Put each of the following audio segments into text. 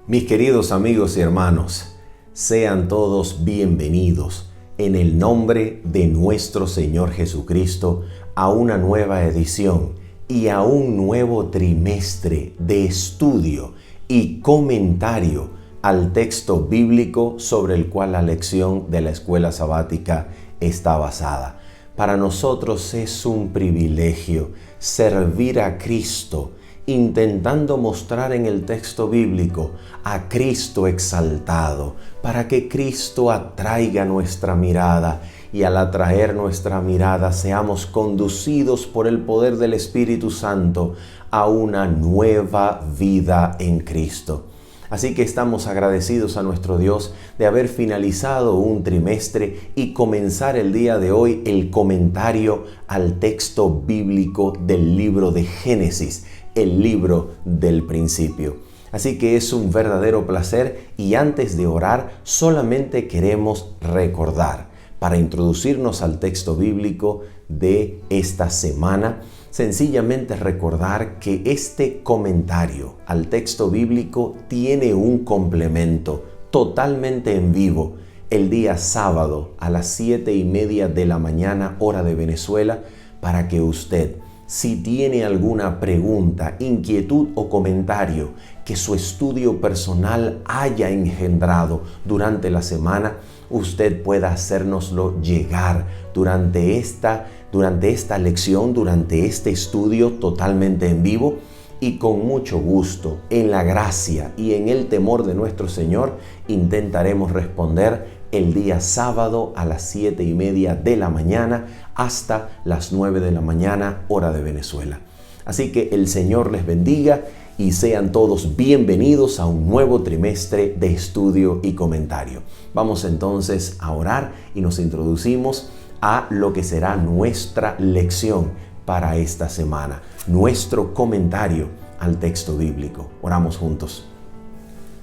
Mis queridos amigos y hermanos, sean todos bienvenidos en el nombre de nuestro Señor Jesucristo a una nueva edición y a un nuevo trimestre de estudio y comentario al texto bíblico sobre el cual la lección de la escuela sabática está basada. Para nosotros es un privilegio servir a Cristo, intentando mostrar en el texto bíblico a Cristo exaltado, para que Cristo atraiga nuestra mirada y al atraer nuestra mirada seamos conducidos por el poder del Espíritu Santo a una nueva vida en Cristo. Así que estamos agradecidos a nuestro Dios de haber finalizado un trimestre y comenzar el día de hoy el comentario al texto bíblico del libro de Génesis, el libro del principio. Así que es un verdadero placer y antes de orar solamente queremos recordar, para introducirnos al texto bíblico de esta semana, sencillamente recordar que este comentario al texto bíblico tiene un complemento totalmente en vivo el día sábado a las 7:30 de la mañana, hora de Venezuela, para que usted, si tiene alguna pregunta, inquietud o comentario que su estudio personal haya engendrado durante la semana, usted pueda hacérnoslo llegar durante esta lección, durante este estudio totalmente en vivo, y con mucho gusto, en la gracia y en el temor de nuestro Señor, intentaremos responder el día sábado a las 7:30 de la mañana hasta las 9 de la mañana, hora de Venezuela. Así que el Señor les bendiga y sean todos bienvenidos a un nuevo trimestre de estudio y comentario. Vamos entonces a orar y nos introducimos a lo que será nuestra lección para esta semana, nuestro comentario al texto bíblico. Oramos juntos.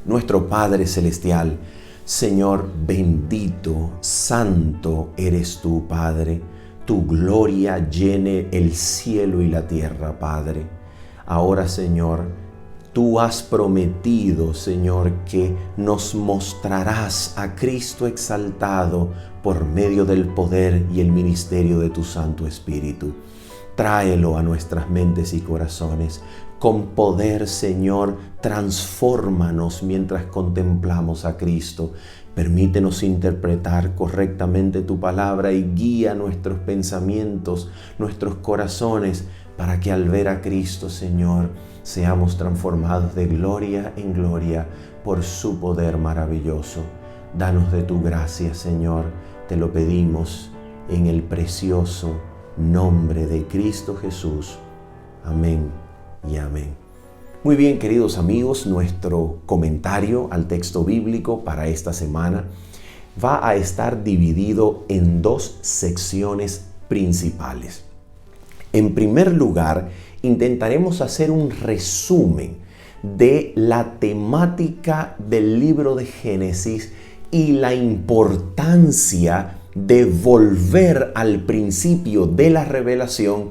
Nuestro Padre Celestial, Señor bendito, santo eres tú, Padre. Tu gloria llene el cielo y la tierra, Padre. Ahora, Señor, tú has prometido, Señor, que nos mostrarás a Cristo exaltado por medio del poder y el ministerio de tu Santo Espíritu. Tráelo a nuestras mentes y corazones. Con poder, Señor, transfórmanos mientras contemplamos a Cristo. Permítenos interpretar correctamente tu palabra y guía nuestros pensamientos, nuestros corazones, para que al ver a Cristo, Señor, seamos transformados de gloria en gloria por su poder maravilloso. Danos de tu gracia, Señor, te lo pedimos en el precioso nombre de Cristo Jesús. Amén y amén. Muy bien, queridos amigos, nuestro comentario al texto bíblico para esta semana va a estar dividido en dos secciones principales. En primer lugar, intentaremos hacer un resumen de la temática del libro de Génesis y la importancia de volver al principio de la revelación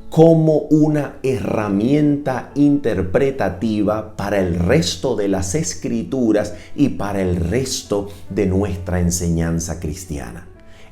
como una herramienta interpretativa para el resto de las escrituras y para el resto de nuestra enseñanza cristiana.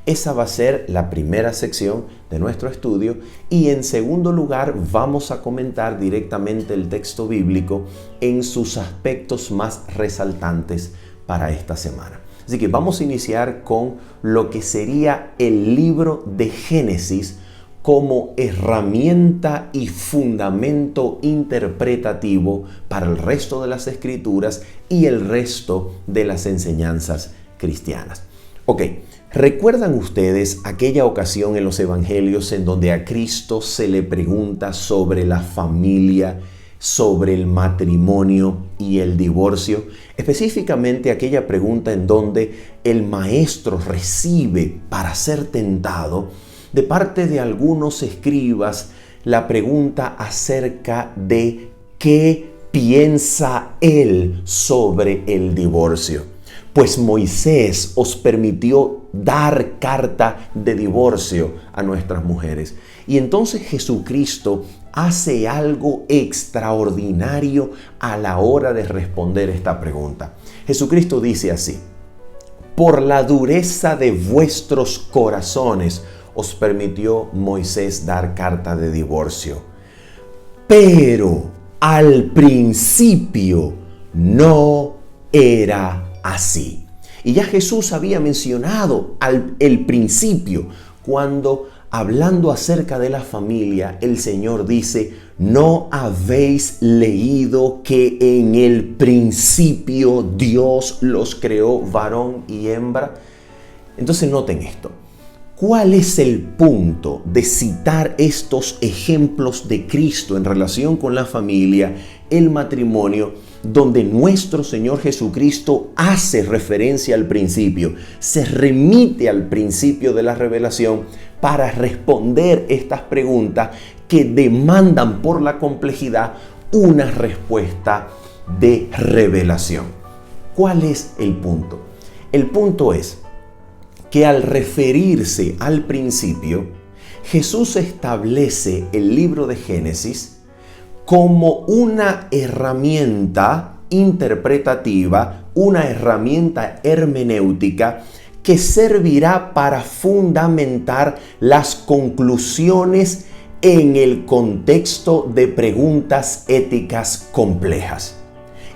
Esa va a ser la primera sección de nuestro estudio y en segundo lugar vamos a comentar directamente el texto bíblico en sus aspectos más resaltantes para esta semana. Así que vamos a iniciar con lo que sería el libro de Génesis como herramienta y fundamento interpretativo para el resto de las escrituras y el resto de las enseñanzas cristianas. Ok, ¿recuerdan ustedes aquella ocasión en los evangelios en donde a Cristo se le pregunta sobre la familia, sobre el matrimonio y el divorcio? Específicamente aquella pregunta en donde el maestro recibe para ser tentado de parte de algunos escribas la pregunta acerca de qué piensa él sobre el divorcio. Pues Moisés os permitió dar carta de divorcio a nuestras mujeres. Y entonces Jesucristo hace algo extraordinario a la hora de responder esta pregunta. Jesucristo dice así: por la dureza de vuestros corazones os permitió Moisés dar carta de divorcio. Pero al principio no era así. Y ya Jesús había mencionado el principio cuando, hablando acerca de la familia, el Señor dice: ¿no habéis leído que en el principio Dios los creó varón y hembra? Entonces noten esto. ¿Cuál es el punto de citar estos ejemplos de Cristo en relación con la familia, el matrimonio, donde nuestro Señor Jesucristo hace referencia al principio, se remite al principio de la revelación para responder estas preguntas que demandan por la complejidad una respuesta de revelación? ¿Cuál es el punto? El punto es que al referirse al principio, Jesús establece el libro de Génesis como una herramienta interpretativa, una herramienta hermenéutica que servirá para fundamentar las conclusiones en el contexto de preguntas éticas complejas.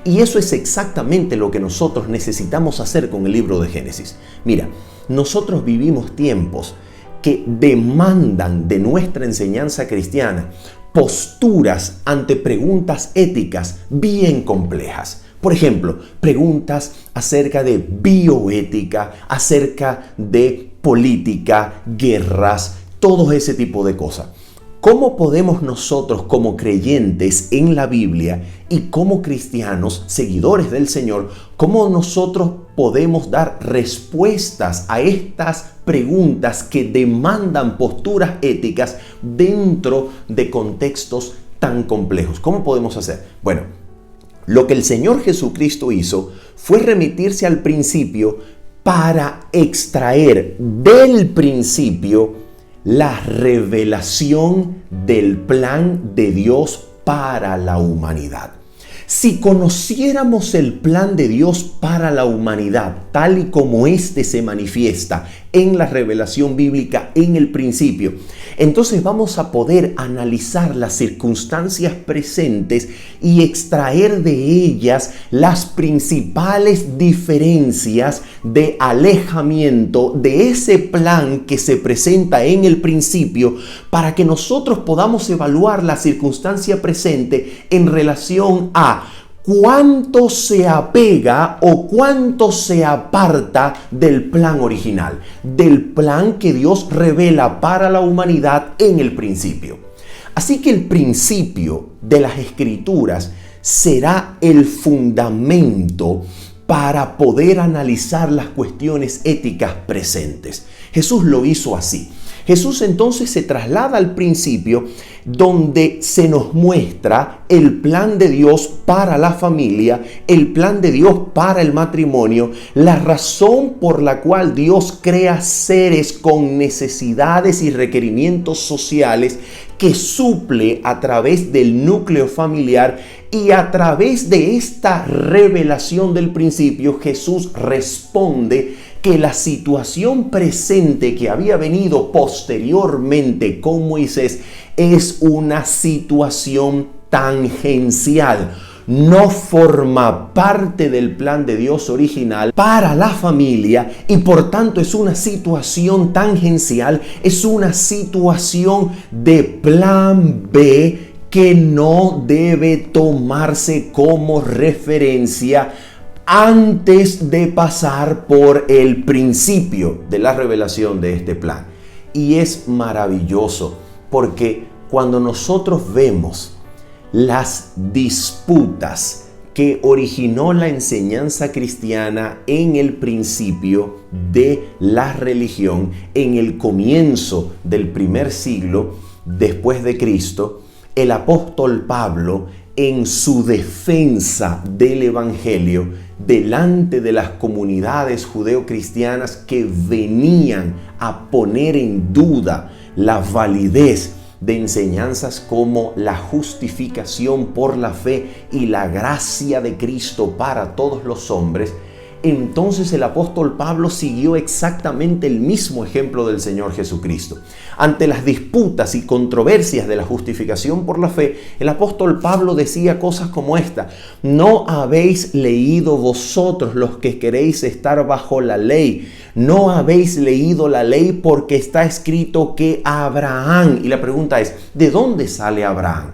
Y eso es exactamente lo que nosotros necesitamos hacer con el libro de Génesis. Mira, nosotros vivimos tiempos que demandan de nuestra enseñanza cristiana posturas ante preguntas éticas bien complejas. Por ejemplo, preguntas acerca de bioética, acerca de política, guerras, todo ese tipo de cosas. ¿Cómo podemos nosotros como creyentes en la Biblia y como cristianos, seguidores del Señor, cómo nosotros podemos dar respuestas a estas preguntas que demandan posturas éticas dentro de contextos tan complejos? ¿Cómo podemos hacer? Bueno, lo que el Señor Jesucristo hizo fue remitirse al principio para extraer del principio la revelación del plan de Dios para la humanidad. Si conociéramos el plan de Dios para la humanidad, tal y como éste se manifiesta en la revelación bíblica en el principio, entonces vamos a poder analizar las circunstancias presentes y extraer de ellas las principales diferencias de alejamiento de ese plan que se presenta en el principio, para que nosotros podamos evaluar la circunstancia presente en relación a cuánto se apega o cuánto se aparta del plan original, del plan que Dios revela para la humanidad en el principio. Así que el principio de las Escrituras será el fundamento para poder analizar las cuestiones éticas presentes. Jesús lo hizo así. Jesús entonces se traslada al principio, donde se nos muestra el plan de Dios para la familia, el plan de Dios para el matrimonio, la razón por la cual Dios crea seres con necesidades y requerimientos sociales que suple a través del núcleo familiar, y a través de esta revelación del principio Jesús responde que la situación presente que había venido posteriormente con Moisés es una situación tangencial. No forma parte del plan de Dios original para la familia y por tanto es una situación tangencial, es una situación de plan B que no debe tomarse como referencia antes de pasar por el principio de la revelación de este plan. Y es maravilloso porque cuando nosotros vemos las disputas que originó la enseñanza cristiana en el principio de la religión, en el comienzo del primer siglo después de Cristo, el apóstol Pablo, en su defensa del evangelio delante de las comunidades judeocristianas que venían a poner en duda la validez de enseñanzas como la justificación por la fe y la gracia de Cristo para todos los hombres, entonces el apóstol Pablo siguió exactamente el mismo ejemplo del Señor Jesucristo. Ante las disputas y controversias de la justificación por la fe, el apóstol Pablo decía cosas como esta: ¿no habéis leído vosotros los que queréis estar bajo la ley? ¿No habéis leído la ley porque está escrito que Abraham? Y la pregunta es, ¿de dónde sale Abraham?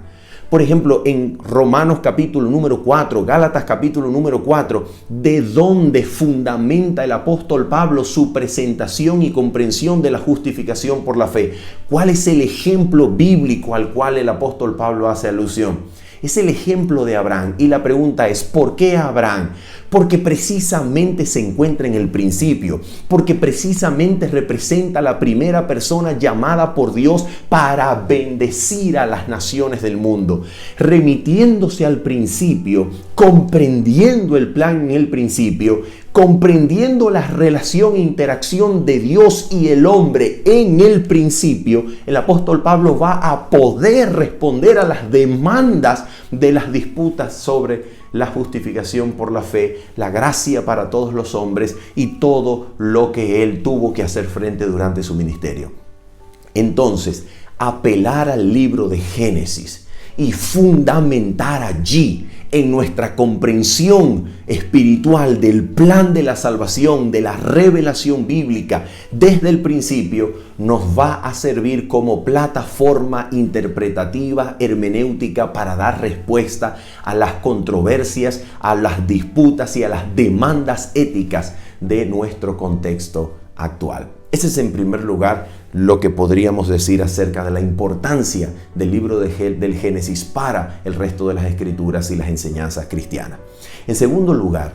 Por ejemplo, en Romanos capítulo número 4, Gálatas capítulo número 4, ¿de dónde fundamenta el apóstol Pablo su presentación y comprensión de la justificación por la fe? ¿Cuál es el ejemplo bíblico al cual el apóstol Pablo hace alusión? Es el ejemplo de Abraham. Y la pregunta es, ¿por qué Abraham? Porque precisamente se encuentra en el principio, porque precisamente representa la primera persona llamada por Dios para bendecir a las naciones del mundo, remitiéndose al principio, comprendiendo el plan en el principio, comprendiendo la relación e interacción de Dios y el hombre en el principio. El apóstol Pablo va a poder responder a las demandas de las disputas sobre la justificación por la fe, la gracia para todos los hombres y todo lo que él tuvo que hacer frente durante su ministerio. Entonces, apelar al libro de Génesis y fundamentar allí en nuestra comprensión espiritual del plan de la salvación, de la revelación bíblica desde el principio, nos va a servir como plataforma interpretativa, hermenéutica, para dar respuesta a las controversias, a las disputas y a las demandas éticas de nuestro contexto actual. Ese es en primer lugar lo que podríamos decir acerca de la importancia del libro del Génesis para el resto de las escrituras y las enseñanzas cristianas. En segundo lugar,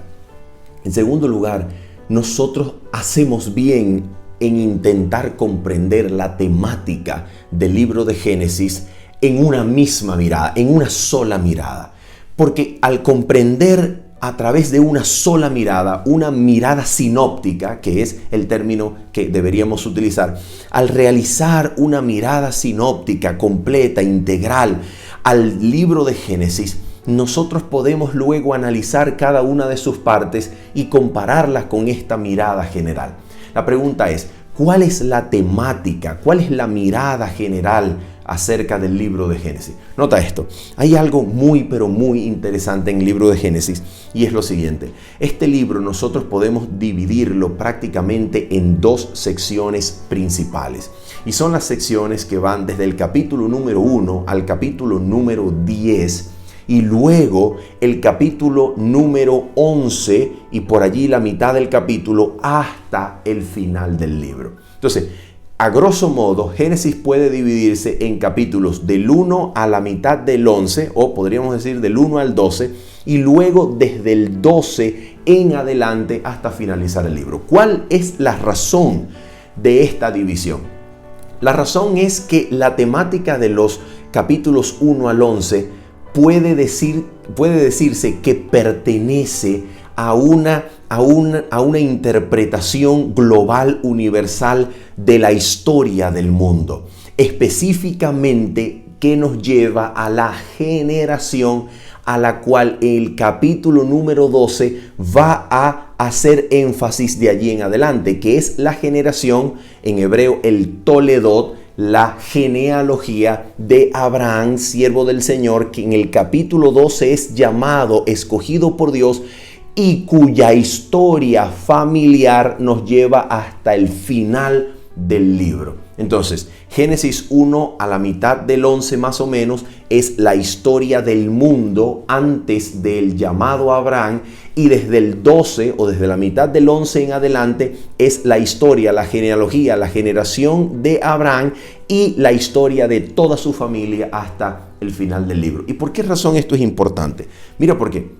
nosotros hacemos bien en intentar comprender la temática del libro de Génesis en una misma mirada, en una sola mirada. Porque al comprender a través de una sola mirada, una mirada sinóptica, que es el término que deberíamos utilizar, al realizar una mirada sinóptica completa, integral al libro de Génesis, nosotros podemos luego analizar cada una de sus partes y compararlas con esta mirada general. La pregunta es, ¿cuál es la temática? ¿Cuál es la mirada general acerca del libro de Génesis? Nota esto, hay algo muy pero muy interesante en el libro de Génesis y es lo siguiente. Este libro nosotros podemos dividirlo prácticamente en dos secciones principales y son las secciones que van desde el capítulo número 1 al capítulo número 10 y luego el capítulo número 11 y por allí la mitad del capítulo hasta el final del libro. Entonces, a grosso modo, Génesis puede dividirse en capítulos del 1 a la mitad del 11, o podríamos decir del 1 al 12, y luego desde el 12 en adelante hasta finalizar el libro. ¿Cuál es la razón de esta división? La razón es que la temática de los capítulos 1 al 11 puede decirse que pertenece a una interpretación global, universal de la historia del mundo. Específicamente, que nos lleva a la generación a la cual el capítulo número 12 va a hacer énfasis de allí en adelante, que es la generación, en hebreo el Toledot, la genealogía de Abraham, siervo del Señor, que en el capítulo 12 es llamado, escogido por Dios, y cuya historia familiar nos lleva hasta el final del libro. Entonces, Génesis 1 a la mitad del 11 más o menos es la historia del mundo antes del llamado a Abraham, y desde el 12 o desde la mitad del 11 en adelante es la historia, la genealogía, la generación de Abraham y la historia de toda su familia hasta el final del libro. ¿Y por qué razón esto es importante? Mira por qué.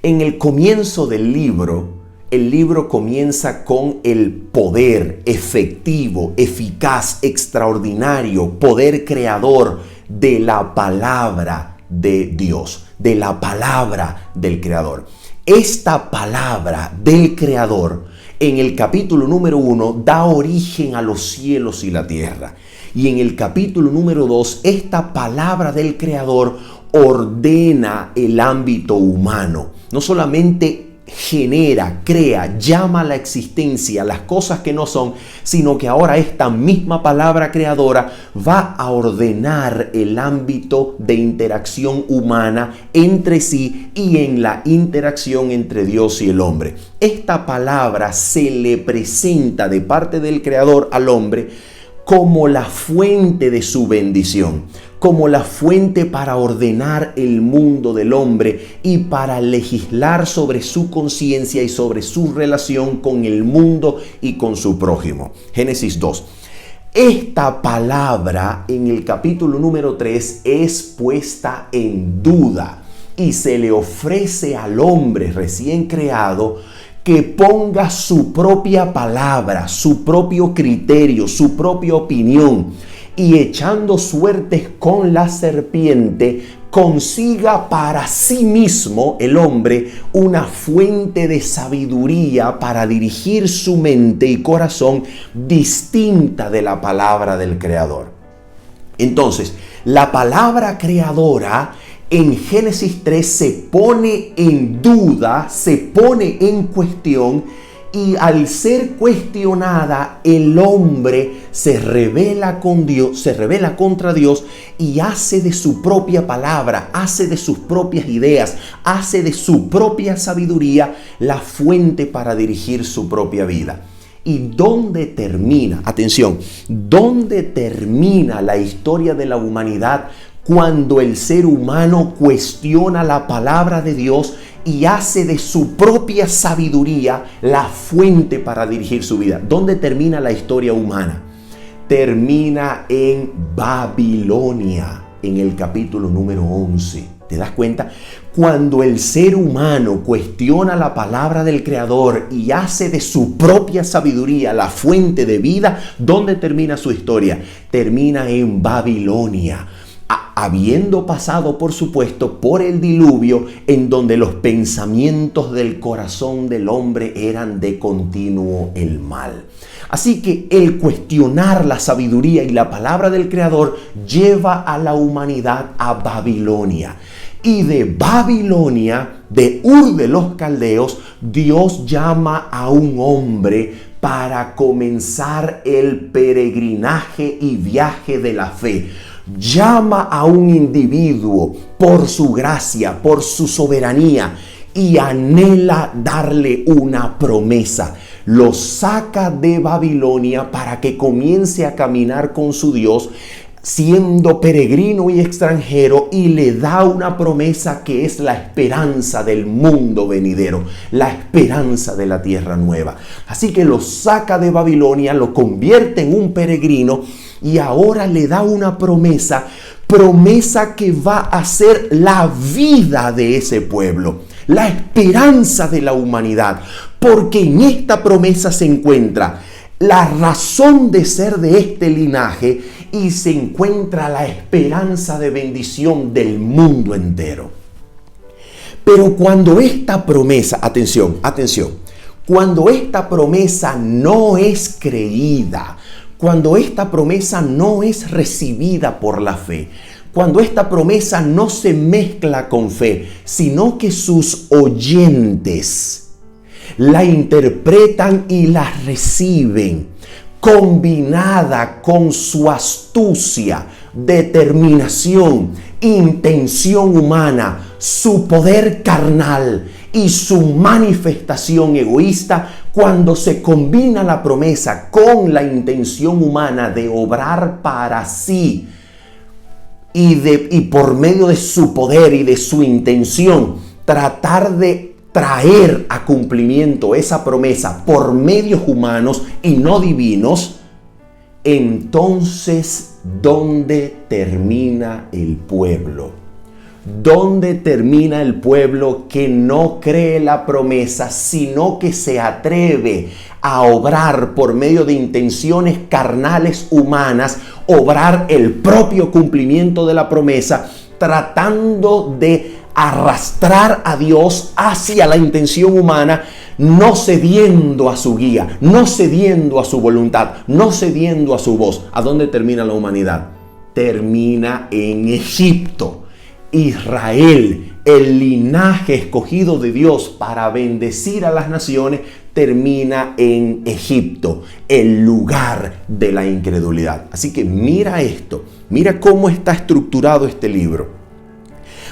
En el comienzo del libro, el libro comienza con el poder efectivo, eficaz, extraordinario, poder creador de la palabra de Dios, de la palabra del Creador. Esta palabra del Creador en el capítulo número 1 da origen a los cielos y la tierra. Y en el capítulo número 2, esta palabra del Creador ordena el ámbito humano. No solamente genera, crea, llama a la existencia las cosas que no son, sino que ahora esta misma palabra creadora va a ordenar el ámbito de interacción humana entre sí y en la interacción entre Dios y el hombre. Esta palabra se le presenta de parte del Creador al hombre como la fuente de su bendición, como la fuente para ordenar el mundo del hombre y para legislar sobre su conciencia y sobre su relación con el mundo y con su prójimo. Génesis 2. Esta palabra en el capítulo número 3 es puesta en duda y se le ofrece al hombre recién creado que ponga su propia palabra, su propio criterio, su propia opinión, y echando suertes con la serpiente, consiga para sí mismo el hombre una fuente de sabiduría para dirigir su mente y corazón distinta de la palabra del Creador. Entonces, la palabra creadora en Génesis 3 se pone en duda, se pone en cuestión, y al ser cuestionada, el hombre se rebela con Dios, se rebela contra Dios y hace de su propia palabra, hace de sus propias ideas, hace de su propia sabiduría la fuente para dirigir su propia vida. ¿Y dónde termina? Atención, ¿dónde termina la historia de la humanidad cuando el ser humano cuestiona la palabra de Dios y hace de su propia sabiduría la fuente para dirigir su vida? ¿Dónde termina la historia humana? Termina en Babilonia, en el capítulo número 11. ¿Te das cuenta? Cuando el ser humano cuestiona la palabra del Creador y hace de su propia sabiduría la fuente de vida, ¿dónde termina su historia? Termina en Babilonia, habiendo pasado, por supuesto, por el diluvio, en donde los pensamientos del corazón del hombre eran de continuo el mal. Así que el cuestionar la sabiduría y la palabra del Creador lleva a la humanidad a Babilonia. Y de Babilonia, de Ur de los Caldeos, Dios llama a un hombre para comenzar el peregrinaje y viaje de la fe. Llama a un individuo por su gracia, por su soberanía, y anhela darle una promesa. Lo saca de Babilonia para que comience a caminar con su Dios, siendo peregrino y extranjero, y le da una promesa que es la esperanza del mundo venidero, la esperanza de la tierra nueva. Así que lo saca de Babilonia, lo convierte en un peregrino y ahora le da una promesa que va a ser la vida de ese pueblo, la esperanza de la humanidad, porque en esta promesa se encuentra la razón de ser de este linaje y se encuentra la esperanza de bendición del mundo entero. Pero cuando esta promesa, atención, cuando esta promesa no es creída, cuando esta promesa no es recibida por la fe, cuando esta promesa no se mezcla con fe, sino que sus oyentes la interpretan y la reciben, combinada con su astucia, determinación, intención humana, su poder carnal y su manifestación egoísta, cuando se combina la promesa con la intención humana de obrar para sí y por medio de su poder y de su intención tratar de traer a cumplimiento esa promesa por medios humanos y no divinos, entonces, ¿dónde termina el pueblo? ¿Dónde termina el pueblo que no cree la promesa, sino que se atreve a obrar por medio de intenciones carnales humanas, obrar el propio cumplimiento de la promesa, tratando de arrastrar a Dios hacia la intención humana, no cediendo a su guía, no cediendo a su voluntad, no cediendo a su voz. ¿A dónde termina la humanidad? Termina en Egipto. Israel, el linaje escogido de Dios para bendecir a las naciones, termina en Egipto, el lugar de la incredulidad. Así que mira esto, mira cómo está estructurado este libro.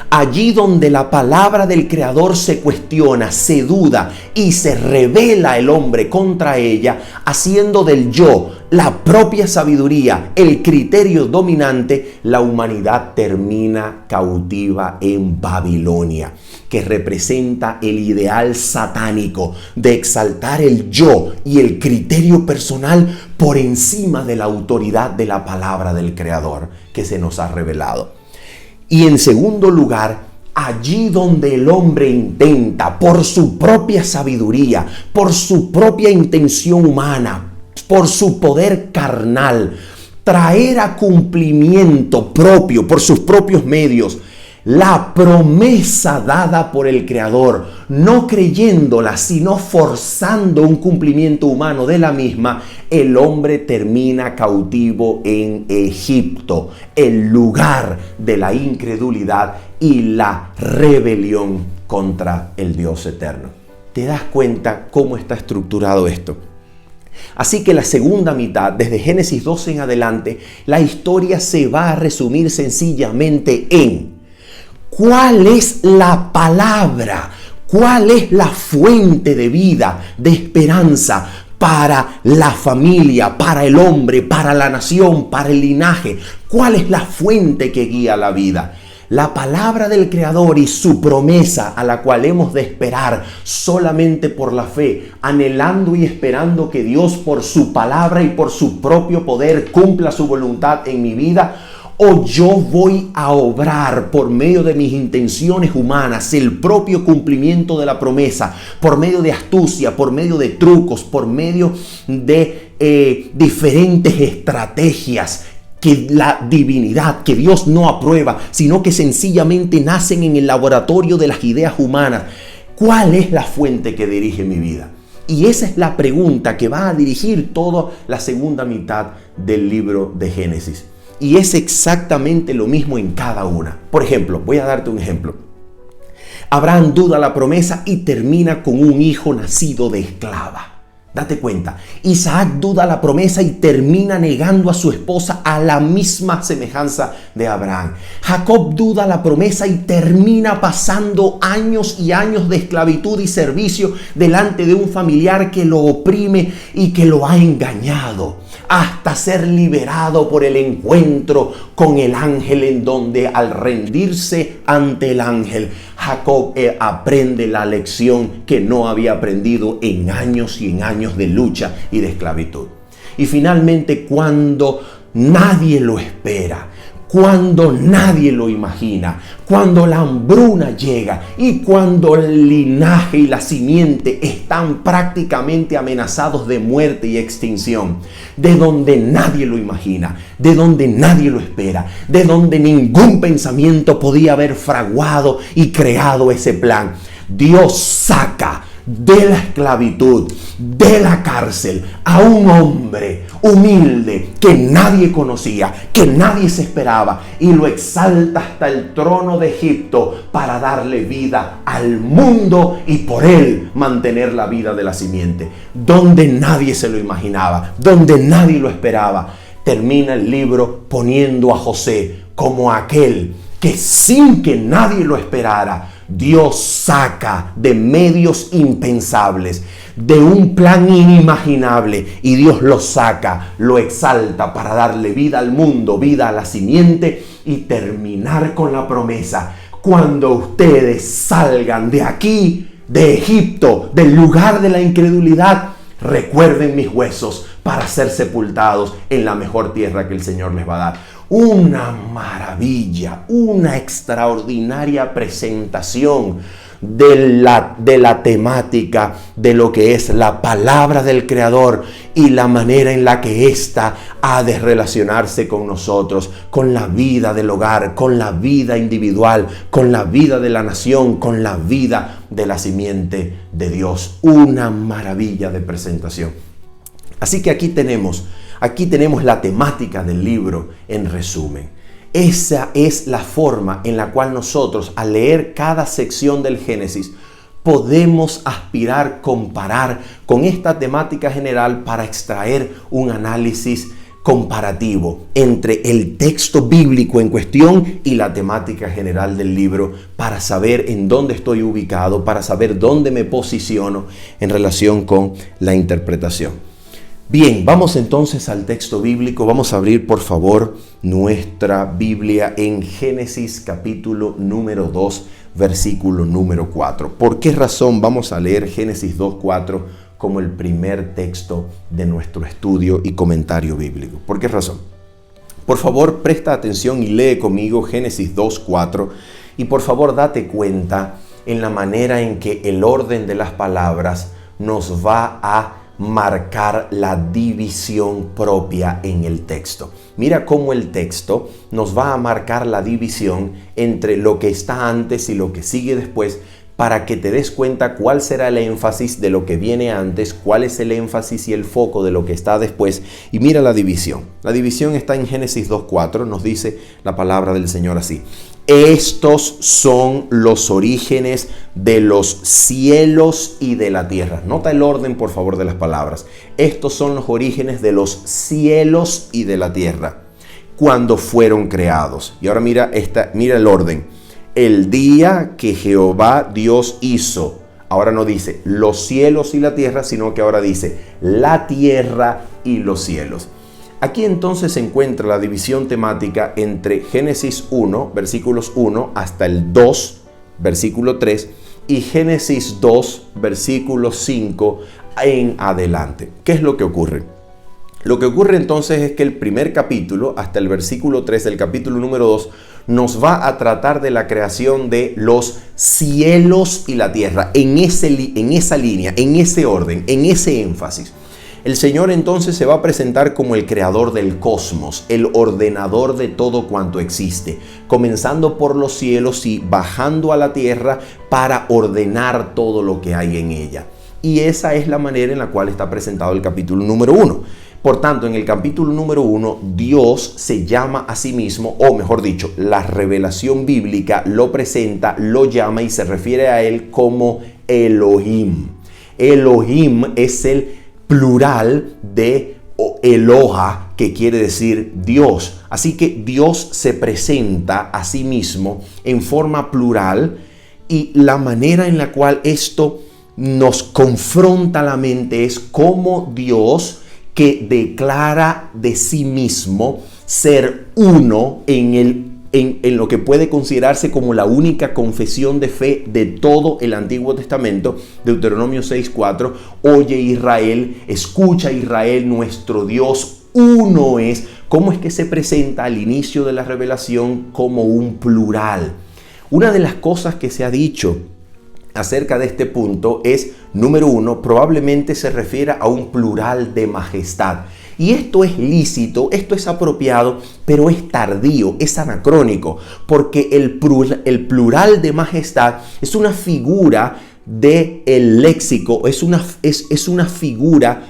Allí donde la palabra del Creador se cuestiona, se duda y se rebela el hombre contra ella, haciendo del yo la propia sabiduría, el criterio dominante, la humanidad termina cautiva en Babilonia, que representa el ideal satánico de exaltar el yo y el criterio personal por encima de la autoridad de la palabra del Creador que se nos ha revelado. Y en segundo lugar, allí donde el hombre intenta, por su propia sabiduría, por su propia intención humana, por su poder carnal, traer a cumplimiento propio, por sus propios medios, la promesa dada por el Creador, no creyéndola, sino forzando un cumplimiento humano de la misma, el hombre termina cautivo en Egipto, el lugar de la incredulidad y la rebelión contra el Dios eterno. ¿Te das cuenta cómo está estructurado esto? Así que la segunda mitad, desde Génesis 12 en adelante, la historia se va a resumir sencillamente en ¿cuál es la palabra? ¿Cuál es la fuente de vida, de esperanza para la familia, para el hombre, para la nación, para el linaje? ¿Cuál es la fuente que guía la vida? La palabra del Creador y su promesa a la cual hemos de esperar solamente por la fe, anhelando y esperando que Dios por su palabra y por su propio poder cumpla su voluntad en mi vida. O yo voy a obrar por medio de mis intenciones humanas el propio cumplimiento de la promesa, por medio de astucia, por medio de trucos, por medio de diferentes estrategias que la divinidad, que Dios no aprueba, sino que sencillamente nacen en el laboratorio de las ideas humanas. ¿Cuál es la fuente que dirige mi vida? Y esa es la pregunta que va a dirigir toda la segunda mitad del libro de Génesis. Y es exactamente lo mismo en cada una. Por ejemplo, voy a darte un ejemplo. Abraham duda la promesa y termina con un hijo nacido de esclava. Date cuenta, Isaac duda la promesa y termina negando a su esposa a la misma semejanza de Abraham. Jacob duda la promesa y termina pasando años y años de esclavitud y servicio delante de un familiar que lo oprime y que lo ha engañado, hasta ser liberado por el encuentro con el ángel, en donde al rendirse ante el ángel, Jacob aprende la lección que no había aprendido en años y en años de lucha y de esclavitud. Y finalmente, cuando nadie lo espera, cuando nadie lo imagina, cuando la hambruna llega y cuando el linaje y la simiente están prácticamente amenazados de muerte y extinción, de donde nadie lo imagina, de donde nadie lo espera, de donde ningún pensamiento podía haber fraguado y creado ese plan, Dios saca de la esclavitud, de la cárcel, a un hombre humilde que nadie conocía, que nadie se esperaba, y lo exalta hasta el trono de Egipto para darle vida al mundo y por él mantener la vida de la simiente. Donde nadie se lo imaginaba, donde nadie lo esperaba, termina el libro poniendo a José como aquel que sin que nadie lo esperara, Dios saca de medios impensables, de un plan inimaginable, y Dios lo saca, lo exalta para darle vida al mundo, vida a la simiente y terminar con la promesa. Cuando ustedes salgan de aquí, de Egipto, del lugar de la incredulidad, recuerden mis huesos para ser sepultados en la mejor tierra que el Señor les va a dar. una maravilla, una extraordinaria presentación de la temática de lo que es la palabra del Creador y la manera en la que ésta ha de relacionarse con nosotros, con la vida del hogar, con la vida individual, con la vida de la nación, con la vida de la simiente de Dios. Una maravilla de presentación. Así que aquí tenemos la temática del libro en resumen. Esa es la forma en la cual nosotros, al leer cada sección del Génesis, podemos aspirar, comparar con esta temática general para extraer un análisis comparativo entre el texto bíblico en cuestión y la temática general del libro, para saber en dónde estoy ubicado, para saber dónde me posiciono en relación con la interpretación. Bien, vamos entonces al texto bíblico. Vamos a abrir, por favor, nuestra Biblia en Génesis capítulo número 2, versículo número 4. ¿Por qué razón vamos a leer Génesis 2:4 como el primer texto de nuestro estudio y comentario bíblico? ¿Por qué razón? Por favor, presta atención y lee conmigo Génesis 2:4 y por favor date cuenta en la manera en que el orden de las palabras nos va a marcar la división propia en el texto. Mira cómo el texto nos va a marcar la división entre lo que está antes y lo que sigue después, para que te des cuenta cuál será el énfasis de lo que viene antes, cuál es el énfasis y el foco de lo que está después. Y mira la división. La división está en Génesis 2:4, nos dice la palabra del Señor así: estos son los orígenes de los cielos y de la tierra. Nota el orden, por favor, de las palabras. Estos son los orígenes de los cielos y de la tierra cuando fueron creados. Y ahora mira el orden. El día que Jehová Dios hizo. Ahora no dice los cielos y la tierra, sino que ahora dice la tierra y los cielos. Aquí entonces se encuentra la división temática entre Génesis 1, versículos 1 hasta el 2, versículo 3, y Génesis 2, versículo 5 en adelante. ¿Qué es lo que ocurre? Lo que ocurre entonces es que el primer capítulo, hasta el versículo 3 del capítulo número 2, nos va a tratar de la creación de los cielos y la tierra, en esa línea, en ese orden, en ese énfasis. El Señor entonces se va a presentar como el creador del cosmos, el ordenador de todo cuanto existe, comenzando por los cielos y bajando a la tierra para ordenar todo lo que hay en ella. Y esa es la manera en la cual está presentado el capítulo número 1. Por tanto, en el capítulo número 1, Dios se llama a sí mismo, o mejor dicho, la revelación bíblica lo presenta, lo llama y se refiere a él como Elohim. Elohim es el plural de Eloha, que quiere decir Dios. Así que Dios se presenta a sí mismo en forma plural, y la manera en la cual esto nos confronta la mente es cómo Dios, que declara de sí mismo ser uno en lo que puede considerarse como la única confesión de fe de todo el Antiguo Testamento, Deuteronomio 6:4, oye Israel, escucha Israel, nuestro Dios uno es. ¿Cómo es que se presenta al inicio de la revelación como un plural? Una de las cosas que se ha dicho acerca de este punto es, número 1, probablemente se refiere a un plural de majestad. Y esto es lícito, esto es apropiado, pero es tardío, es anacrónico, porque el plural de majestad es una figura del léxico, es una figura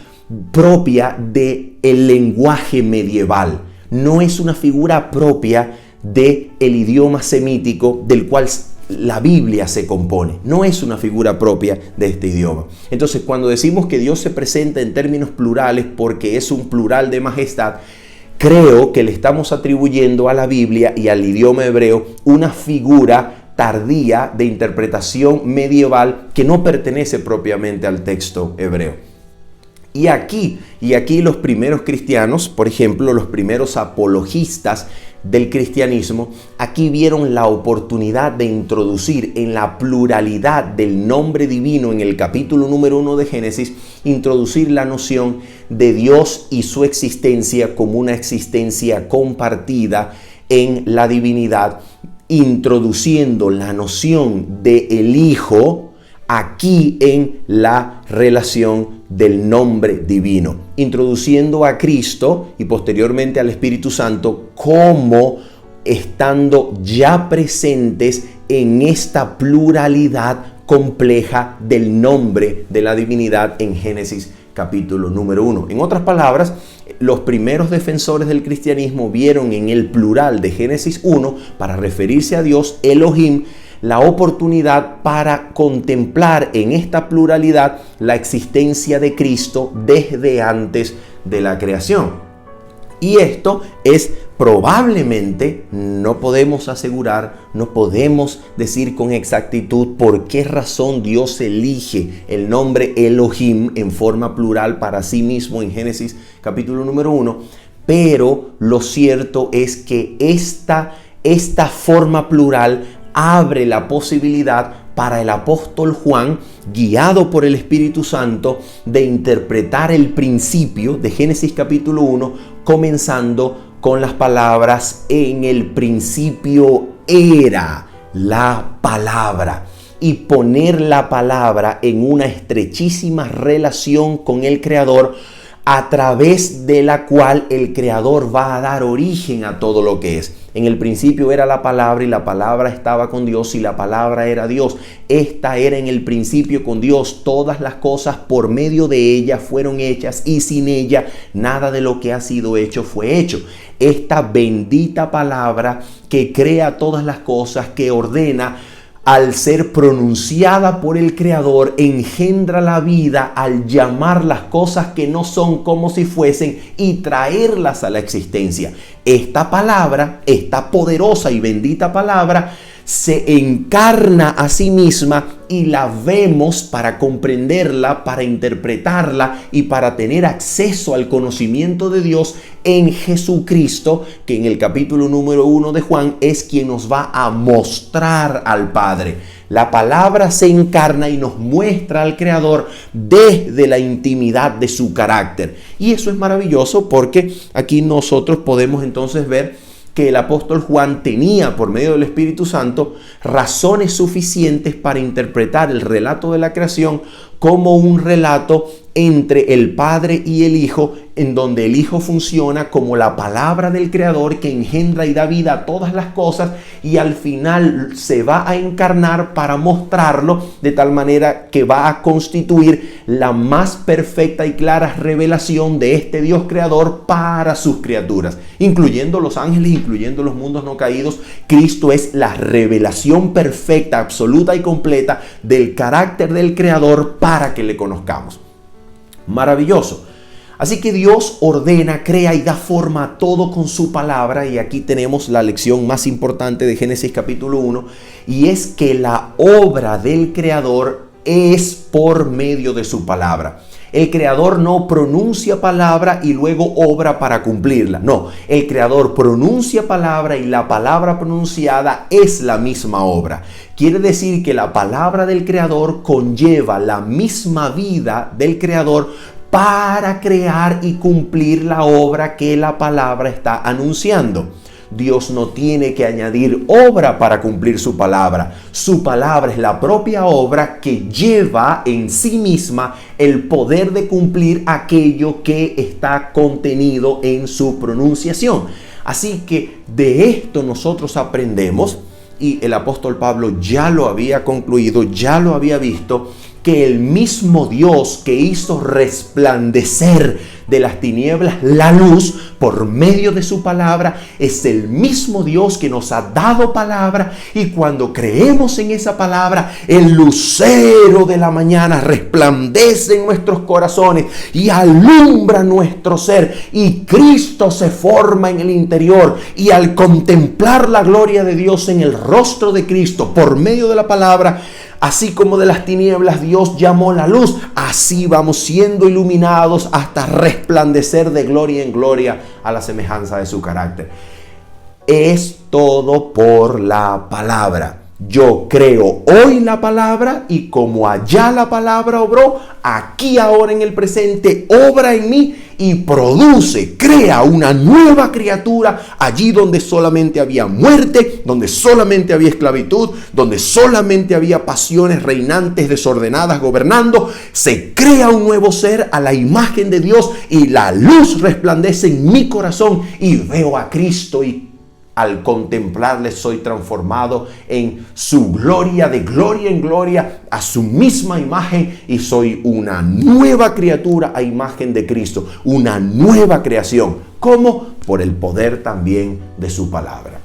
propia del lenguaje medieval. No es una figura propia del idioma semítico del cual la Biblia se compone. No es una figura propia de este idioma. Entonces, cuando decimos que Dios se presenta en términos plurales porque es un plural de majestad, creo que le estamos atribuyendo a la Biblia y al idioma hebreo una figura tardía de interpretación medieval que no pertenece propiamente al texto hebreo. Y aquí los primeros cristianos, por ejemplo, los primeros apologistas del cristianismo, aquí vieron la oportunidad de introducir en la pluralidad del nombre divino en el capítulo número 1 de Génesis, introducir la noción de Dios y su existencia como una existencia compartida en la divinidad, introduciendo la noción de el Hijo aquí en la relación del nombre divino, introduciendo a Cristo y posteriormente al Espíritu Santo como estando ya presentes en esta pluralidad compleja del nombre de la divinidad en Génesis capítulo número 1. En otras palabras, los primeros defensores del cristianismo vieron en el plural de Génesis 1, para referirse a Dios, Elohim, la oportunidad para contemplar en esta pluralidad la existencia de Cristo desde antes de la creación. Y esto es probablemente, no podemos asegurar, no podemos decir con exactitud por qué razón Dios elige el nombre Elohim en forma plural para sí mismo en Génesis capítulo número 1, pero lo cierto es que esta forma plural abre la posibilidad para el apóstol Juan, guiado por el Espíritu Santo, de interpretar el principio de Génesis capítulo 1, comenzando con las palabras: en el principio era la palabra, y poner la palabra en una estrechísima relación con el Creador, a través de la cual el Creador va a dar origen a todo lo que es. En el principio era la palabra, y la palabra estaba con Dios, y la palabra era Dios. Esta era en el principio con Dios. Todas las cosas por medio de ella fueron hechas, y sin ella nada de lo que ha sido hecho fue hecho. Esta bendita palabra que crea todas las cosas, que ordena, al ser pronunciada por el Creador, engendra la vida al llamar las cosas que no son como si fuesen y traerlas a la existencia. Esta palabra, esta poderosa y bendita palabra, se encarna a sí misma y la vemos para comprenderla, para interpretarla y para tener acceso al conocimiento de Dios en Jesucristo, que en el capítulo número 1 de Juan es quien nos va a mostrar al Padre. La palabra se encarna y nos muestra al Creador desde la intimidad de su carácter. Y eso es maravilloso, porque aquí nosotros podemos entonces ver que el apóstol Juan tenía, por medio del Espíritu Santo, razones suficientes para interpretar el relato de la creación como un relato entre el Padre y el Hijo, en donde el Hijo funciona como la palabra del Creador que engendra y da vida a todas las cosas, y al final se va a encarnar para mostrarlo, de tal manera que va a constituir la más perfecta y clara revelación de este Dios Creador para sus criaturas, incluyendo los ángeles, incluyendo los mundos no caídos. Cristo es la revelación perfecta, absoluta y completa del carácter del Creador para que le conozcamos. Maravilloso. Así que Dios ordena, crea y da forma a todo con su palabra, y aquí tenemos la lección más importante de Génesis capítulo 1, y es que la obra del Creador es por medio de su palabra. El Creador no pronuncia palabra y luego obra para cumplirla. No, el Creador pronuncia palabra y la palabra pronunciada es la misma obra. Quiere decir que la palabra del Creador conlleva la misma vida del Creador para crear y cumplir la obra que la palabra está anunciando. Dios no tiene que añadir obra para cumplir su palabra. Su palabra es la propia obra que lleva en sí misma el poder de cumplir aquello que está contenido en su pronunciación. Así que de esto nosotros aprendemos, y el apóstol Pablo ya lo había concluido, ya lo había visto, que el mismo Dios que hizo resplandecer de las tinieblas la luz por medio de su palabra es el mismo Dios que nos ha dado palabra, y cuando creemos en esa palabra, el lucero de la mañana resplandece en nuestros corazones y alumbra nuestro ser, y Cristo se forma en el interior, y al contemplar la gloria de Dios en el rostro de Cristo por medio de la palabra, Así como de las tinieblas Dios llamó la luz, así vamos siendo iluminados hasta resplandecer de gloria en gloria a la semejanza de su carácter. Es todo por la palabra. Yo creo hoy la palabra y como allá la palabra obró, aquí ahora en el presente obra en mí y produce, crea una nueva criatura allí donde solamente había muerte, donde solamente había esclavitud, donde solamente había pasiones reinantes, desordenadas, gobernando. Se crea un nuevo ser a la imagen de Dios y la luz resplandece en mi corazón y veo a Cristo y al contemplarle soy transformado en su gloria, de gloria en gloria, a su misma imagen y soy una nueva criatura a imagen de Cristo, una nueva creación. ¿Cómo? Por el poder también de su palabra.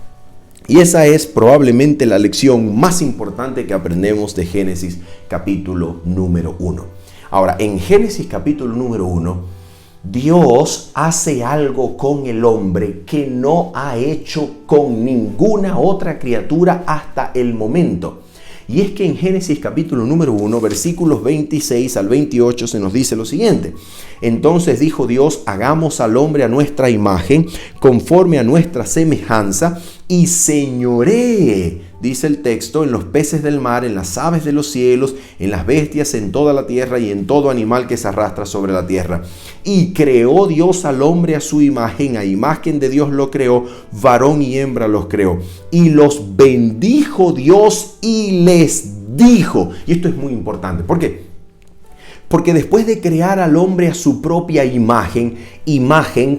Y esa es probablemente la lección más importante que aprendemos de Génesis capítulo número 1. Ahora, en Génesis capítulo número 1, Dios hace algo con el hombre que no ha hecho con ninguna otra criatura hasta el momento. Y es que en Génesis capítulo número 1, versículos 26 al 28 se nos dice lo siguiente. Entonces dijo Dios, hagamos al hombre a nuestra imagen, conforme a nuestra semejanza, y señoree, dice el texto, en los peces del mar, en las aves de los cielos, en las bestias, en toda la tierra y en todo animal que se arrastra sobre la tierra. Y creó Dios al hombre a su imagen, a imagen de Dios lo creó, varón y hembra los creó. Y los bendijo Dios y les dijo. Y esto es muy importante. ¿Por qué? Porque después de crear al hombre a su propia imagen,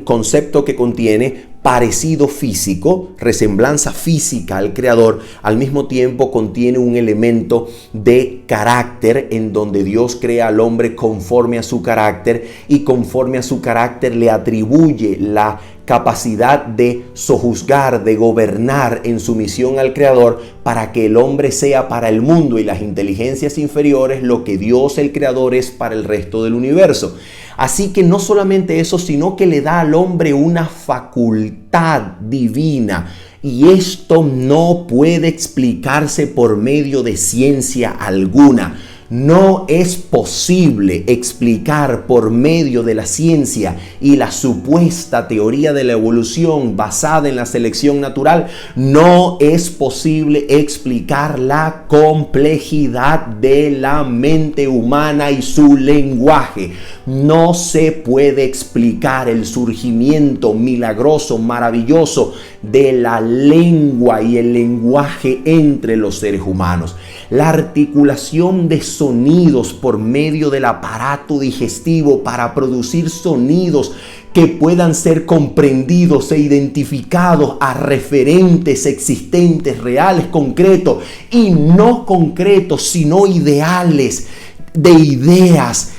concepto que contiene parecido físico, resemblanza física al creador, al mismo tiempo contiene un elemento de carácter en donde Dios crea al hombre conforme a su carácter y conforme a su carácter le atribuye la capacidad de sojuzgar, de gobernar en sumisión al creador para que el hombre sea para el mundo y las inteligencias inferiores lo que Dios el creador es para el resto del universo. Así que no solamente eso, sino que le da al hombre una facultad divina. Y esto no puede explicarse por medio de ciencia alguna. No es posible explicar por medio de la ciencia y la supuesta teoría de la evolución basada en la selección natural. No es posible explicar la complejidad de la mente humana y su lenguaje. No se puede explicar el surgimiento milagroso, maravilloso de la lengua y el lenguaje entre los seres humanos. La articulación de sonidos por medio del aparato digestivo para producir sonidos que puedan ser comprendidos e identificados a referentes existentes, reales, concretos y no concretos, sino ideales, de ideas,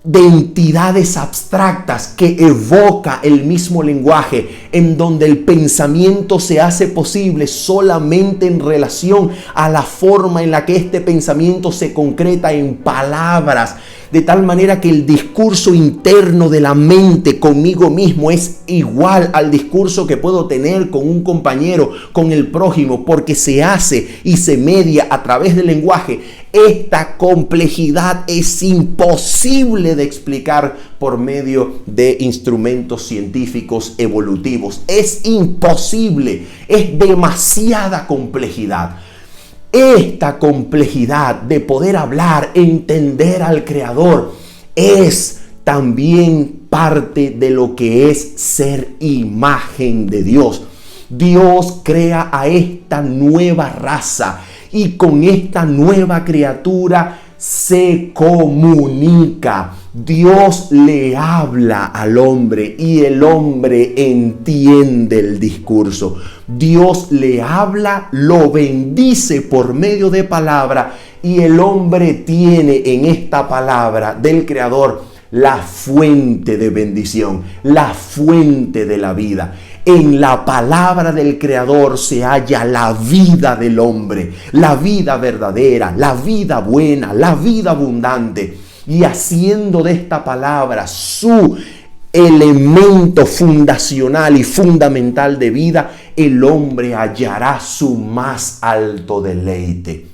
de entidades abstractas que evoca el mismo lenguaje, en donde el pensamiento se hace posible solamente en relación a la forma en la que este pensamiento se concreta en palabras, de tal manera que el discurso interno de la mente conmigo mismo es igual al discurso que puedo tener con un compañero, con el prójimo, porque se hace y se media a través del lenguaje. Esta complejidad es imposible de explicar por medio de instrumentos científicos evolutivos. Es imposible, es demasiada complejidad. Esta complejidad de poder hablar, entender al Creador, es también parte de lo que es ser imagen de Dios. Dios crea a esta nueva raza y con esta nueva criatura se comunica. Dios le habla al hombre y el hombre entiende el discurso. Dios le habla, lo bendice por medio de palabra y el hombre tiene en esta palabra del Creador la fuente de bendición, la fuente de la vida. En la palabra del Creador se halla la vida del hombre, la vida verdadera, la vida buena, la vida abundante. Y haciendo de esta palabra su elemento fundacional y fundamental de vida, el hombre hallará su más alto deleite.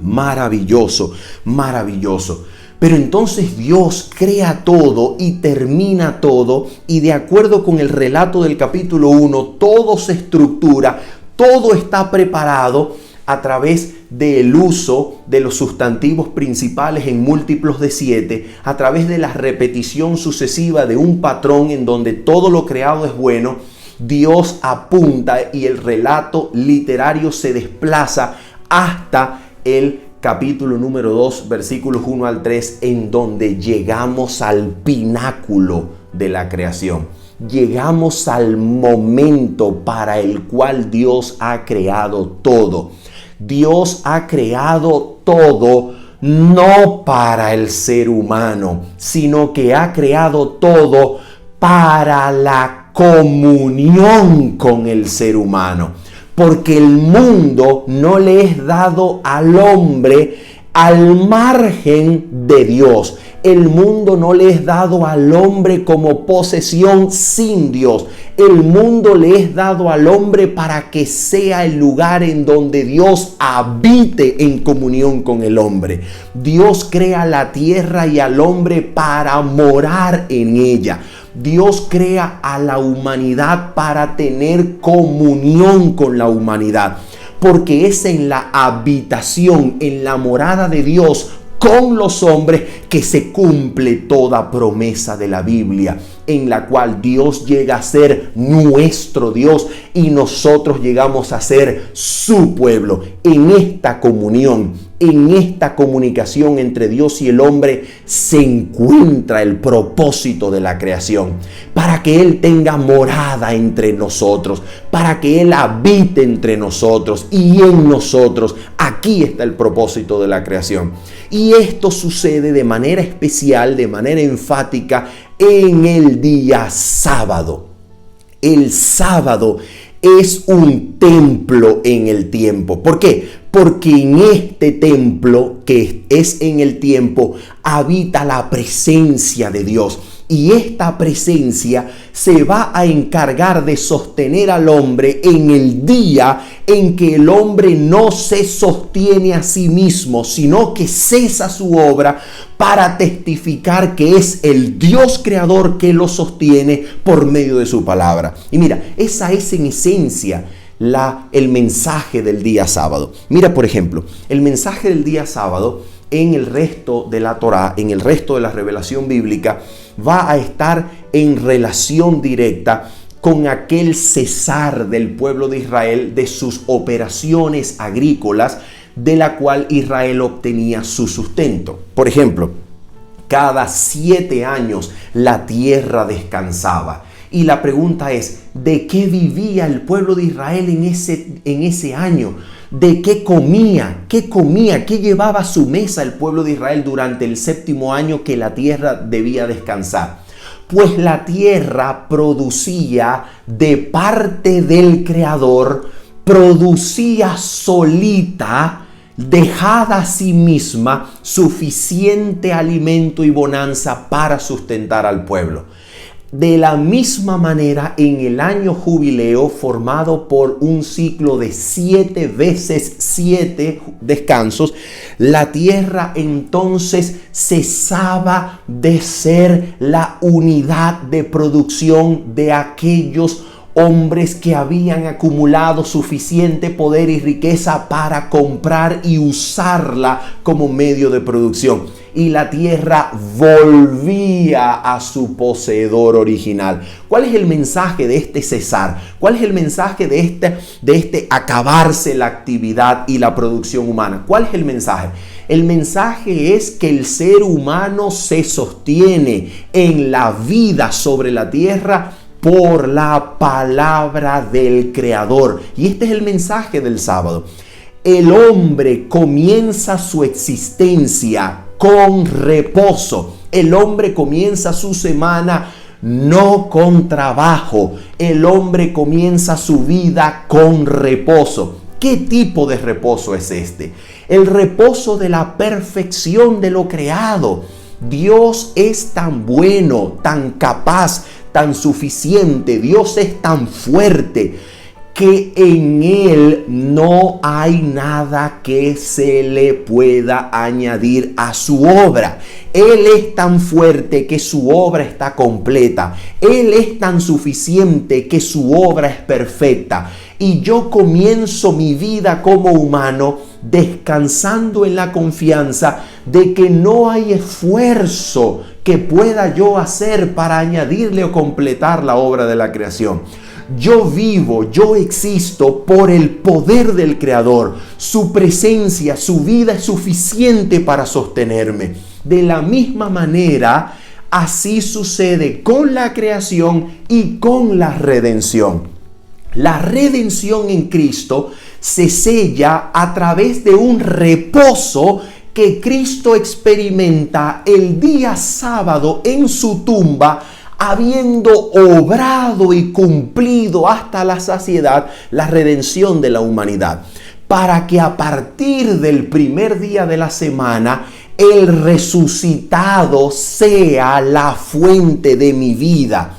Maravilloso, maravilloso. Pero entonces Dios crea todo y termina todo, y de acuerdo con el relato del capítulo 1, todo se estructura, todo está preparado a través del uso de los sustantivos principales en múltiplos de 7, a través de la repetición sucesiva de un patrón en donde todo lo creado es bueno. Dios apunta y el relato literario se desplaza hasta el capítulo número 2, versículos 1 al 3, en donde llegamos al pináculo de la creación. Llegamos al momento para el cual Dios ha creado todo. Dios ha creado todo no para el ser humano, sino que ha creado todo para la comunión con el ser humano. Porque el mundo no le es dado al hombre al margen de Dios. El mundo no le es dado al hombre como posesión sin Dios. El mundo le es dado al hombre para que sea el lugar en donde Dios habite en comunión con el hombre. Dios crea la tierra y al hombre para morar en ella. Dios crea a la humanidad para tener comunión con la humanidad, porque es en la habitación, en la morada de Dios con los hombres que se cumple toda promesa de la Biblia, en la cual Dios llega a ser nuestro Dios y nosotros llegamos a ser su pueblo. En esta comunión, en esta comunicación entre Dios y el hombre se encuentra el propósito de la creación, para que Él tenga morada entre nosotros, para que Él habite entre nosotros y en nosotros. Aquí está el propósito de la creación. Y esto sucede de manera especial, de manera enfática, en el día sábado. El sábado es un templo en el tiempo. ¿Por qué? Porque en este templo, que es en el tiempo, habita la presencia de Dios. Y esta presencia se va a encargar de sostener al hombre en el día en que el hombre no se sostiene a sí mismo, sino que cesa su obra para testificar que es el Dios creador que lo sostiene por medio de su palabra. Y mira, esa es en esencia el mensaje del día sábado. Mira, por ejemplo, el mensaje del día sábado en el resto de la Torá, en el resto de la revelación bíblica, va a estar en relación directa con aquel cesar del pueblo de Israel de sus operaciones agrícolas, de la cual Israel obtenía su sustento. Por ejemplo, cada 7 años la tierra descansaba. Y la pregunta es, ¿de qué vivía el pueblo de Israel en ese año? ¿De qué comía? ¿Qué comía? ¿Qué llevaba a su mesa el pueblo de Israel durante el 7º año que la tierra debía descansar? Pues la tierra producía de parte del Creador, producía solita, dejada a sí misma, suficiente alimento y bonanza para sustentar al pueblo. De la misma manera, en el año jubileo, formado por un ciclo de 7 veces 7 descansos, la tierra entonces cesaba de ser la unidad de producción de aquellos hombres que habían acumulado suficiente poder y riqueza para comprar y usarla como medio de producción. Y la tierra volvía a su poseedor original. ¿Cuál es el mensaje de este cesar? ¿Cuál es el mensaje de este acabarse la actividad y la producción humana? ¿Cuál es el mensaje? El mensaje es que el ser humano se sostiene en la vida sobre la tierra por la palabra del Creador. Y este es el mensaje del sábado. El hombre comienza su existencia con reposo. El hombre comienza su semana no con trabajo. El hombre comienza su vida con reposo. ¿Qué tipo de reposo es este? El reposo de la perfección de lo creado. Dios es tan bueno, tan capaz, tan suficiente. Dios es tan fuerte que en Él no hay nada que se le pueda añadir a su obra. Él es tan fuerte que su obra está completa. Él es tan suficiente que su obra es perfecta. Y yo comienzo mi vida como humano descansando en la confianza de que no hay esfuerzo que pueda yo hacer para añadirle o completar la obra de la creación. Yo vivo, yo existo por el poder del Creador. Su presencia, su vida es suficiente para sostenerme. De la misma manera, así sucede con la creación y con la redención. La redención en Cristo se sella a través de un reposo que Cristo experimenta el día sábado en su tumba, habiendo obrado y cumplido hasta la saciedad la redención de la humanidad, para que a partir del primer día de la semana el resucitado sea la fuente de mi vida.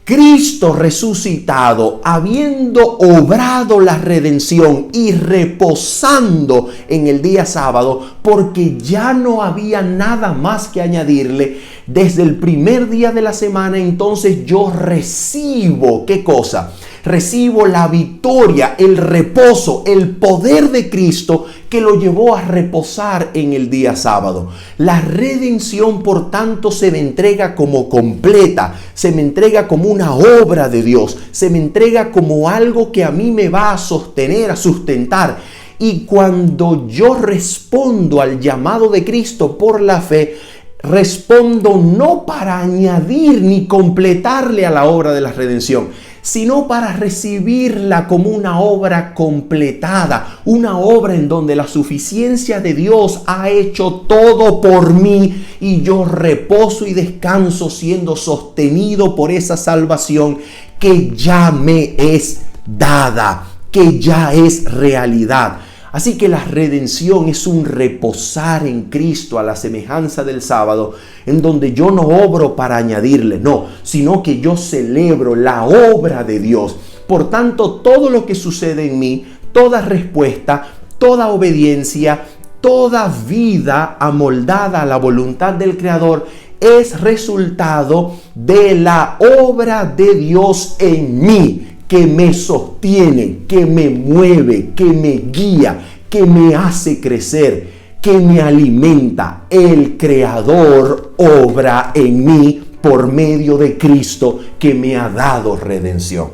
Cristo resucitado, habiendo obrado la redención y reposando en el día sábado, porque ya no había nada más que añadirle, desde el primer día de la semana, entonces yo recibo, ¿qué cosa? Recibo la victoria, el reposo, el poder de Cristo que lo llevó a reposar en el día sábado. La redención, por tanto, se me entrega como completa, se me entrega como una obra de Dios, se me entrega como algo que a mí me va a sostener, a sustentar. Y cuando yo respondo al llamado de Cristo por la fe, respondo no para añadir ni completarle a la obra de la redención, sino para recibirla como una obra completada, una obra en donde la suficiencia de Dios ha hecho todo por mí y yo reposo y descanso siendo sostenido por esa salvación que ya me es dada, que ya es realidad. Así que la redención es un reposar en Cristo a la semejanza del sábado, en donde yo no obro para añadirle, no, sino que yo celebro la obra de Dios. Por tanto, todo lo que sucede en mí, toda respuesta, toda obediencia, toda vida amoldada a la voluntad del Creador es resultado de la obra de Dios en mí, que me sostiene, que me mueve, que me guía, que me hace crecer, que me alimenta. El Creador obra en mí por medio de Cristo que me ha dado redención.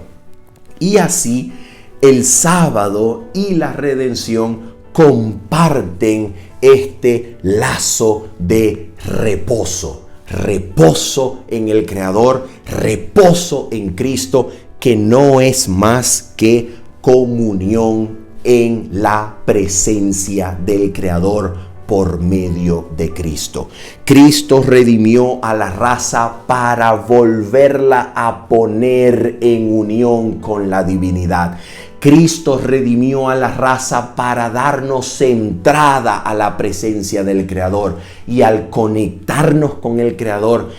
Y así el sábado y la redención comparten este lazo de reposo. Reposo en el Creador, reposo en Cristo, que no es más que comunión en la presencia del Creador por medio de Cristo. Cristo redimió a la raza para volverla a poner en unión con la divinidad. Cristo redimió a la raza para darnos entrada a la presencia del Creador. Y al conectarnos con el Creador,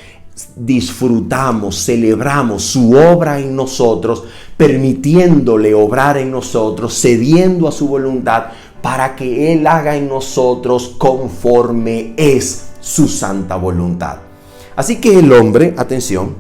disfrutamos, celebramos su obra en nosotros, permitiéndole obrar en nosotros, cediendo a su voluntad para que Él haga en nosotros conforme es su santa voluntad. Así que el hombre, atención,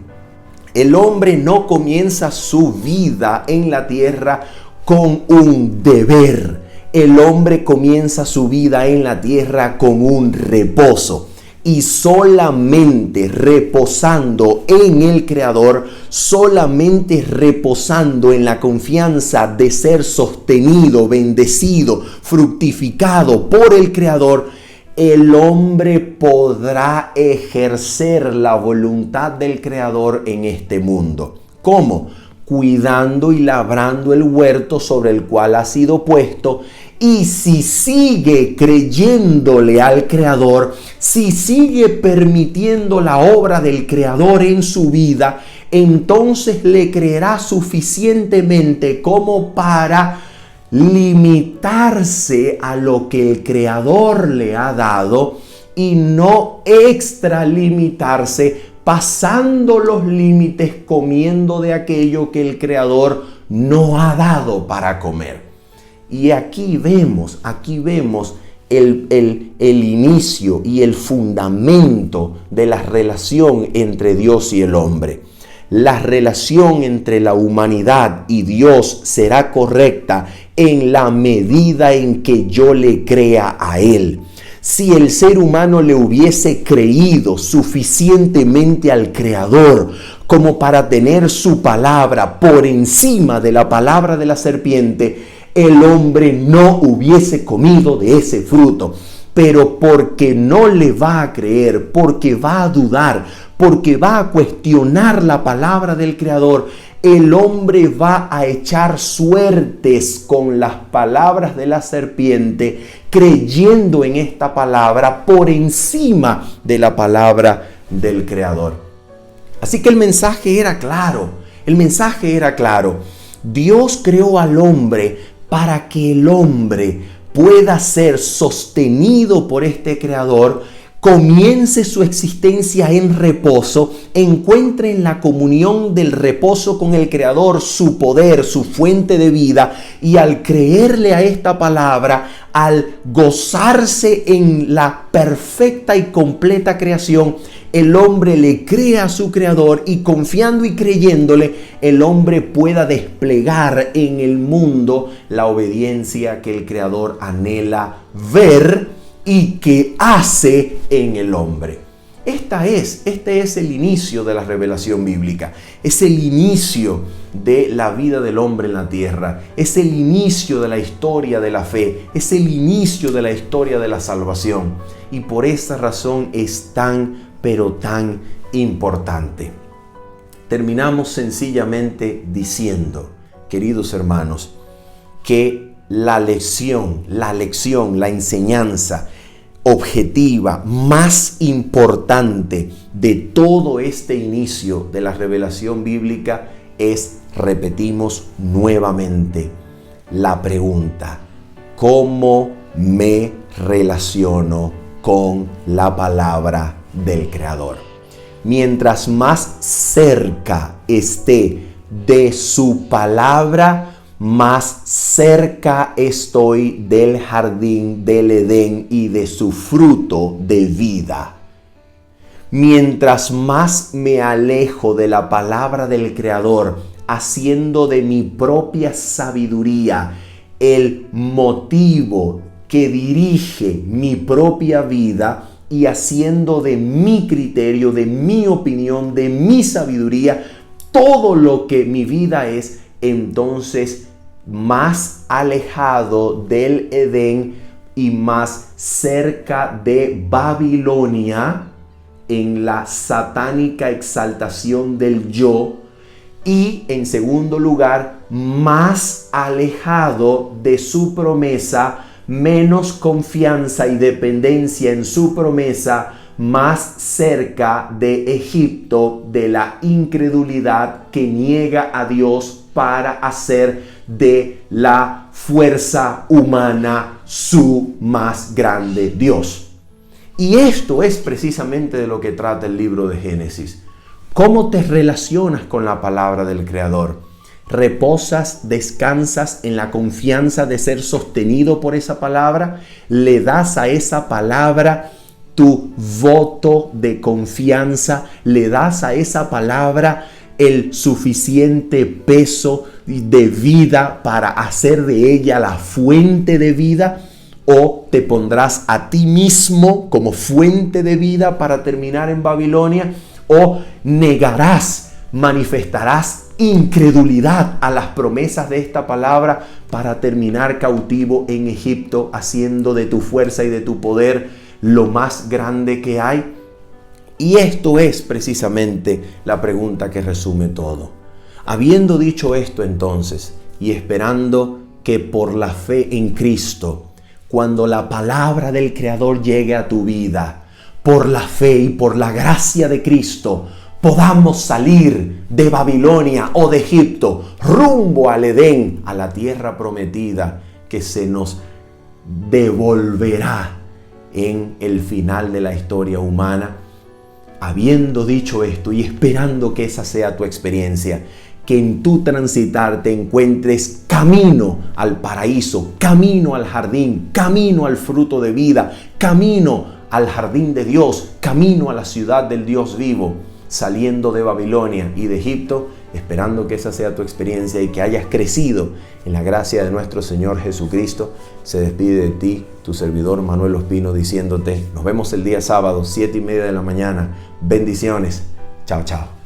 el hombre no comienza su vida en la tierra con un deber. El hombre comienza su vida en la tierra con un reposo. Y solamente reposando en el Creador, solamente reposando en la confianza de ser sostenido, bendecido, fructificado por el Creador, el hombre podrá ejercer la voluntad del Creador en este mundo. ¿Cómo? Cuidando y labrando el huerto sobre el cual ha sido puesto. Y si sigue creyéndole al Creador, si sigue permitiendo la obra del Creador en su vida, entonces le creerá suficientemente como para limitarse a lo que el Creador le ha dado y no extralimitarse, pasando los límites, comiendo de aquello que el Creador no ha dado para comer. Y aquí vemos el inicio y el fundamento de la relación entre Dios y el hombre. La relación entre la humanidad y Dios será correcta en la medida en que yo le crea a Él. Si el ser humano le hubiese creído suficientemente al Creador como para tener su palabra por encima de la palabra de la serpiente, el hombre no hubiese comido de ese fruto. Pero porque no le va a creer, porque va a dudar, porque va a cuestionar la palabra del Creador, el hombre va a echar suertes con las palabras de la serpiente, creyendo en esta palabra por encima de la palabra del Creador. Así que el mensaje era claro. Dios creó al hombre para que el hombre pueda ser sostenido por este Creador, comience su existencia en reposo, encuentre en la comunión del reposo con el Creador su poder, su fuente de vida, y al creerle a esta palabra, al gozarse en la perfecta y completa creación, el hombre le cree a su Creador, y confiando y creyéndole, el hombre pueda desplegar en el mundo la obediencia que el Creador anhela ver y que hace en el hombre. Este es el inicio de la revelación bíblica. Es el inicio de la vida del hombre en la tierra. Es el inicio de la historia de la fe. Es el inicio de la historia de la salvación. Y por esa razón es pero tan importante. Terminamos sencillamente diciendo, queridos hermanos, que la enseñanza objetiva más importante de todo este inicio de la revelación bíblica es, repetimos nuevamente, la pregunta: ¿cómo me relaciono con la palabra del Creador? Mientras más cerca esté de su palabra, más cerca estoy del jardín del Edén y de su fruto de vida. Mientras más me alejo de la palabra del Creador, haciendo de mi propia sabiduría el motivo que dirige mi propia vida, y haciendo de mi criterio, de mi opinión, de mi sabiduría, todo lo que mi vida es, entonces más alejado del Edén y más cerca de Babilonia, en la satánica exaltación del yo, y en segundo lugar, más alejado de su promesa, menos confianza y dependencia en su promesa, más cerca de Egipto, de la incredulidad que niega a Dios para hacer de la fuerza humana su más grande Dios. Y esto es precisamente de lo que trata el libro de Génesis. ¿Cómo te relacionas con la palabra del Creador? ¿Reposas, descansas en la confianza de ser sostenido por esa palabra? ¿Le das a esa palabra tu voto de confianza? ¿Le das a esa palabra el suficiente peso de vida para hacer de ella la fuente de vida? ¿O te pondrás a ti mismo como fuente de vida para terminar en Babilonia? ¿O negarás, manifestarás incredulidad a las promesas de esta palabra para terminar cautivo en Egipto, haciendo de tu fuerza y de tu poder lo más grande que hay? Y esto es precisamente la pregunta que resume todo. Habiendo dicho esto entonces, y esperando que por la fe en Cristo, cuando la palabra del Creador llegue a tu vida, por la fe y por la gracia de Cristo, podamos salir de Babilonia o de Egipto rumbo al Edén, a la tierra prometida que se nos devolverá en el final de la historia humana. Habiendo dicho esto y esperando que esa sea tu experiencia, que en tu transitar te encuentres camino al paraíso, camino al jardín, camino al fruto de vida, camino al jardín de Dios, camino a la ciudad del Dios vivo, saliendo de Babilonia y de Egipto, esperando que esa sea tu experiencia y que hayas crecido en la gracia de nuestro Señor Jesucristo. Se despide de ti tu servidor Manuel Ospino diciéndote, nos vemos el día sábado, 7:30 de la mañana. Bendiciones. Chao, chao.